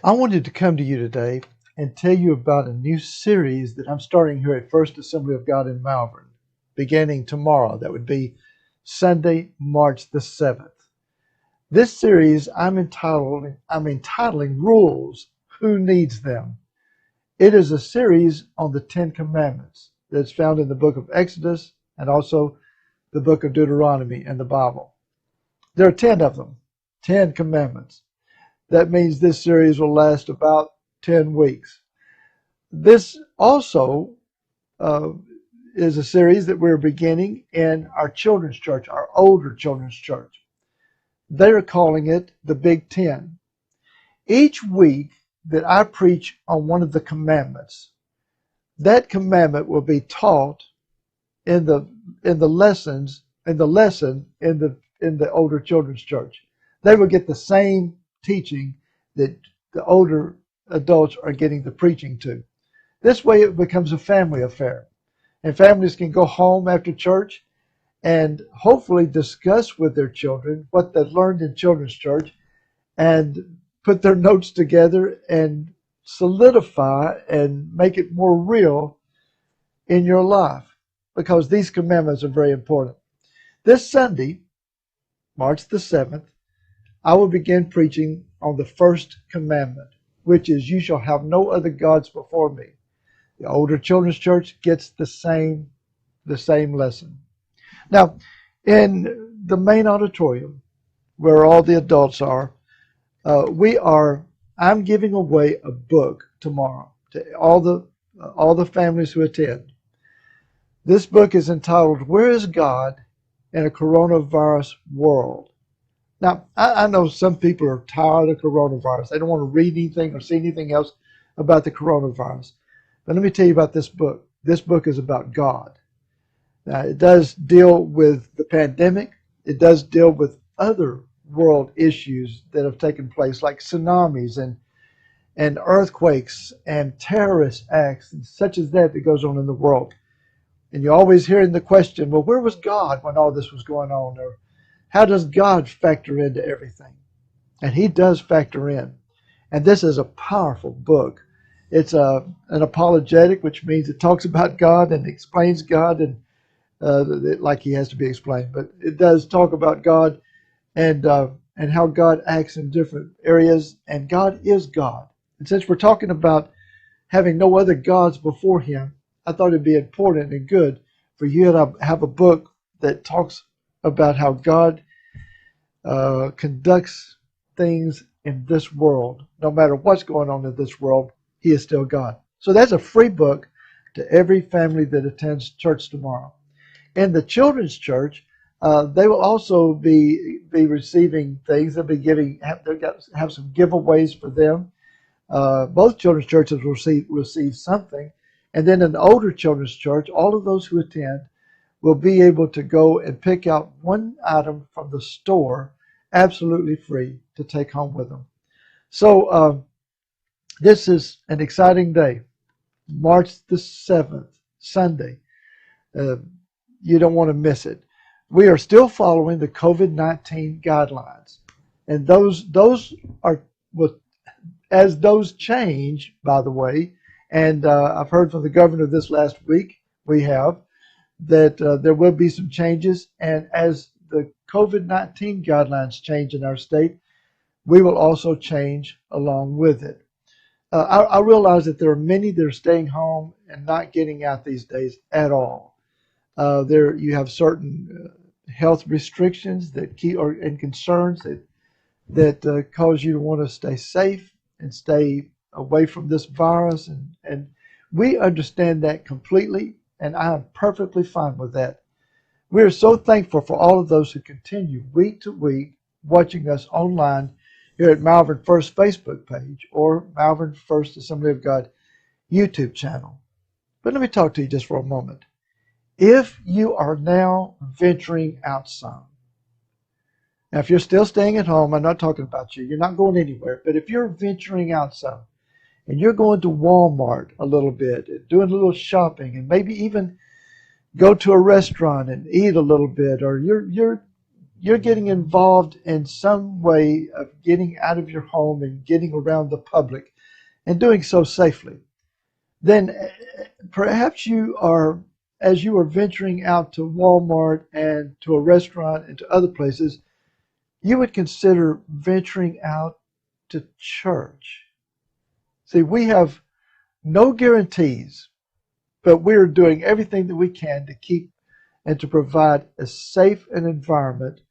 I wanted to come to you today and tell you about a new series that I'm starting here at First Assembly of God in Malvern, beginning tomorrow. That would be Sunday, March the 7th. This series I'm entitling Rules, Who Needs Them? It is a series on the Ten Commandments that's found in the book of Exodus and also the book of Deuteronomy in the Bible. There are 10 of them, 10 commandments. That means this series will last about 10 weeks. This also uh, is a series that we're beginning in our children's church, our older children's church. They're calling it the Big Ten. Each week that I preach on one of the commandments, that commandment will be taught in the in the lessons in the lesson in the older children's church. They will get the same teaching that the older adults are getting the preaching to. This way it becomes a family affair. And families can go home after church and hopefully discuss with their children what they've learned in children's church and put their notes together and solidify and make it more real in your life because these commandments are very important. This Sunday, March the 7th, I will begin preaching on the first commandment, which is, you shall have no other gods before me. The older children's church gets the same lesson. Now, in the main auditorium, where all the adults are, I'm giving away a book tomorrow to all the families who attend. This book is entitled, Where is God in a Coronavirus World? Now, I know some people are tired of coronavirus. They don't want to read anything or see anything else about the coronavirus. But let me tell you about this book. This book is about God. Now, it does deal with the pandemic. It does deal with other world issues that have taken place, like tsunamis and earthquakes and terrorist acts and such as that goes on in the world. And you're always hearing the question, well, where was God when all this was going on? Or how does God factor into everything? And he does factor in. And this is a powerful book. It's an apologetic, which means it talks about God and explains God and like he has to be explained. But it does talk about God and how God acts in different areas. And God is God. And since we're talking about having no other gods before him, I thought it'd be important and good for you to have a book that talks about how God conducts things in this world. No matter what's going on in this world, he is still God. So that's a free book to every family that attends church tomorrow. In the children's church, they will also be receiving things. They'll be have some giveaways for them. Both children's churches will receive something. And then in the older children's church, all of those who attend will be able to go and pick out one item from the store absolutely free to take home with them. So this is an exciting day, March the 7th, Sunday. Uh, you don't want to miss it. We are still following the COVID-19 guidelines. And those are, as those change, by the way, and I've heard from the governor this last week, we have, that there will be some changes. And as the COVID-19 guidelines change in our state, we will also change along with it. I realize that there are many that are staying home and not getting out these days at all. There you have certain health restrictions and concerns that cause you to want to stay safe and stay away from this virus. And we understand that completely, and I am perfectly fine with that. We are so thankful for all of those who continue week to week watching us online here at Malvern First Facebook page or Malvern First Assembly of God YouTube channel. But let me talk to you just for a moment. If you are now venturing out some, now if you're still staying at home, I'm not talking about you, you're not going anywhere, but if you're venturing out some and you're going to Walmart a little bit, and doing a little shopping, and maybe even go to a restaurant and eat a little bit, or you're you're getting involved in some way of getting out of your home and getting around the public and doing so safely, then perhaps you are, as you are venturing out to Walmart and to a restaurant and to other places, you would consider venturing out to church. See, we have no guarantees, but we're doing everything that we can to keep and to provide as safe an environment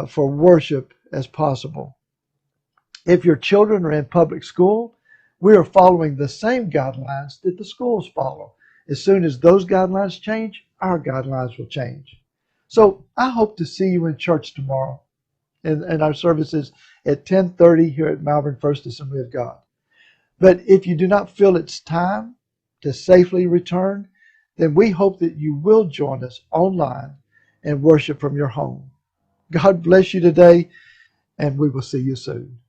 for worship as possible. If your children are in public school, we are following the same guidelines that the schools follow. As soon as those guidelines change, our guidelines will change. So I hope to see you in church tomorrow in our services at 10:30 here at Malvern First Assembly of God. But if you do not feel it's time to safely return, then we hope that you will join us online and worship from your home. God bless you today, and we will see you soon.